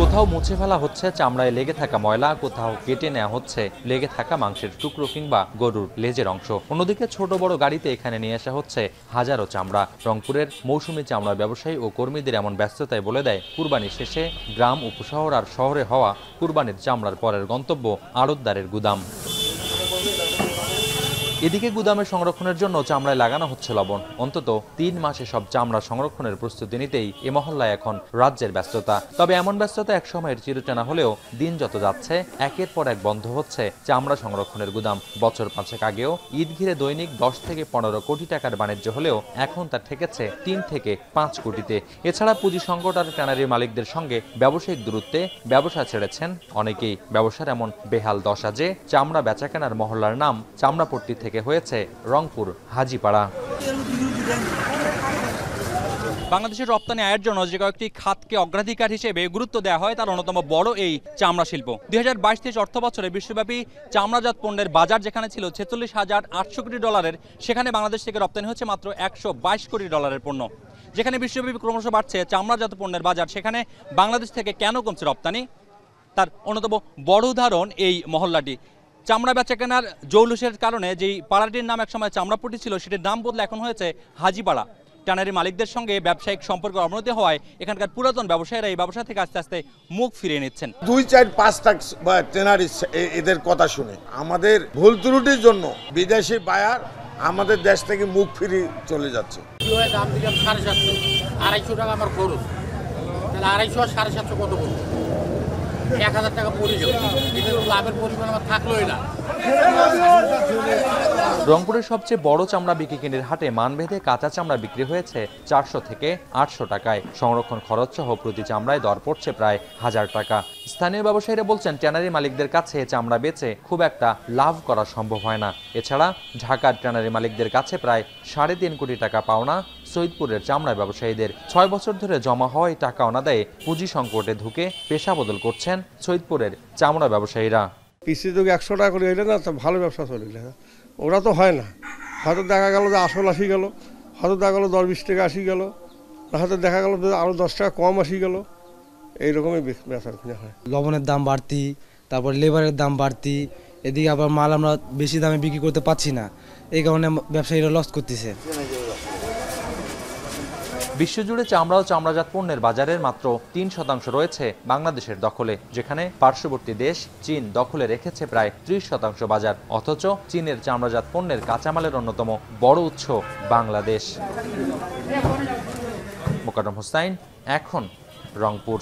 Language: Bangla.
কোথাও মুছে ফেলা হচ্ছে চামড়ায় লেগে থাকা ময়লা, কোথাও কেটে নেওয়া হচ্ছে লেগে থাকা মাংসের টুকরো কিংবা গরুর লেজের অংশ। অন্যদিকে ছোট বড় গাড়িতে এখানে নিয়ে আসা হচ্ছে হাজারো চামড়া। রংপুরের মৌসুমী চামড়া ব্যবসায়ী ও কর্মীদের এমন ব্যস্ততায় বলে দেয় কুরবানি শেষে গ্রাম, উপশহর আর শহরে হওয়া কুরবানির চামড়ার পরের গন্তব্য আড়তদারের গুদাম। এদিকে গুদামে সংরক্ষণের জন্য চামড়ায় লাগানো হচ্ছে লবণ। অন্তত 3 মাসে সব চামড়া সংরক্ষণের প্রস্তুতি নিতেই এ মহল্লায় এখন রাজ্যের ব্যস্ততা। তবে এমন ব্যস্ততা এক সময়ের চিরচেনা হলেও দিন যত যাচ্ছে একের পর এক বন্ধ হচ্ছে চামড়া সংরক্ষণের গুদাম। বছর 5 আগেও ঈদ ঘিরে দৈনিক 10 থেকে 15 কোটি টাকার বাণিজ্য হলেও এখন তা ঠেকেছে 3 থেকে 5 কোটিতে। এছাড়া পুঁজি সংকট আর ট্যানারির মালিকদের সঙ্গে ব্যবসায়িক দূরত্বে ব্যবসা ছেড়েছেন অনেকেই। ব্যবসার এমন বেহাল দশা যে চামড়া বেচাকেনার মহল্লার নাম চামড়াপট্টি থেকে হয়েছে রংপুর হাজিপাড়া। বাংলাদেশের রপ্তানি আয়ের জন্য যে কয়েকটি খাতকে অগ্রাধিকার হিসেবে গুরুত্ব দেওয়া হয় তার অন্যতম বড় এই চামড়া শিল্প। 2022-23 অর্থ বছরে বিশ্বব্যাপী চামড়াজাত পণ্যের বাজার যেখানে ছিল 46,800 কোটি ডলারের, সেখানে বাংলাদেশ থেকে রপ্তানি হচ্ছে মাত্র 122 কোটি ডলারের পণ্য। যেখানে বিশ্বব্যাপী ক্রমশ বাড়ছে চামড়াজাত পণ্যের বাজার, সেখানে বাংলাদেশ থেকে কেন কমছে রপ্তানি তার অন্যতম বড় উদাহরণ এই মহল্লাটি। চামড়া বেচাকেনার জৌলুসের কারণে যেই পাড়াটির নাম একসময় চামড়াপট্টি ছিল সেটির নাম বদলে এখন হয়েছে হাজিপাড়া। ট্যানারি মালিকদের সঙ্গে ব্যবসায়িক সম্পর্কের অবনতি হওয়ায় এখানকার পুরাতন ব্যবসায়ীরা এই ব্যবসা থেকে আস্তে আস্তে মুখ ফিরিয়ে নিচ্ছেন। 2-4-5টা ট্যানারি এদের কথা শুনে আমাদের ভুল ত্রুটির জন্য বিদেশি বায়ার আমাদের দেশ থেকে মুখ ফিরিয়ে চলে যাচ্ছে। দাম দিলাম 750, 250 টাকা আমার খরচ, তাহলে 250 আর 750 কত বলবো? 1000 টাকা পড়ে যাবে। এটা লাভের পরিমাণ আমার থাকলোই না। রংপুরের সবচেয়ে বড় চামড়া বিক্রি কেন্দ্রের হাটে মানভেদে কাঁচা চামড়া বিক্রি হয়েছে 400 থেকে 800 টাকায়। সংরক্ষণ খরচ সহ প্রতি চামড়ায় দর পড়ছে প্রায় 1000 টাকা। স্থানীয় ব্যবসায়ীরা বলছেন ট্যানারি মালিকদের কাছে চামড়া বেচে খুব একটা লাভ করা সম্ভব হয় না। এছাড়া ঢাকার ট্যানারি মালিকদের কাছে প্রায় 3.5 কোটি টাকা পাওনা সৈয়দপুরের চামড়া ব্যবসায়ীদের। 6 বছর ধরে জমা হওয়া টাকা অনাদায়ে পুঁজি সংকটে ঢুকে পেশা বদল করছেন সৈয়দপুরের চামড়া ব্যবসায়ীরা। পিসি যোগে 100 টাকা করে এলে না তো ভালো ব্যবসা চলিলে, ওরা তো হয় না। হয়তো দেখা গেল যে আসল আসি গেল, হয়তো দেখা গেলো 10-20 টাকা আসি গেল, হয়তো দেখা গেল আরও 10 টাকা কম আসি গেল, এইরকমই বেচা কিনা হয়। লবণের দাম বাড়তি, তারপর লেবারের দাম বাড়তি, এদিকে আবার মাল আমরা বেশি দামে বিক্রি করতে পারছি না, এই কারণে ব্যবসায়ীরা লস করতেছে। বিশ্বজুড়ে চামড়া ও চামড়াজাত পণ্যের বাজারের মাত্র 3% রয়েছে বাংলাদেশের দখলে, যেখানে পার্শ্ববর্তী দেশ চীন দখলে রেখেছে প্রায় 30% বাজার। অথচ চীনের চামড়াজাত পণ্যের কাঁচামালের অন্যতম বড় উৎস বাংলাদেশ। মোকাররম হোসাইন, এখন, রংপুর।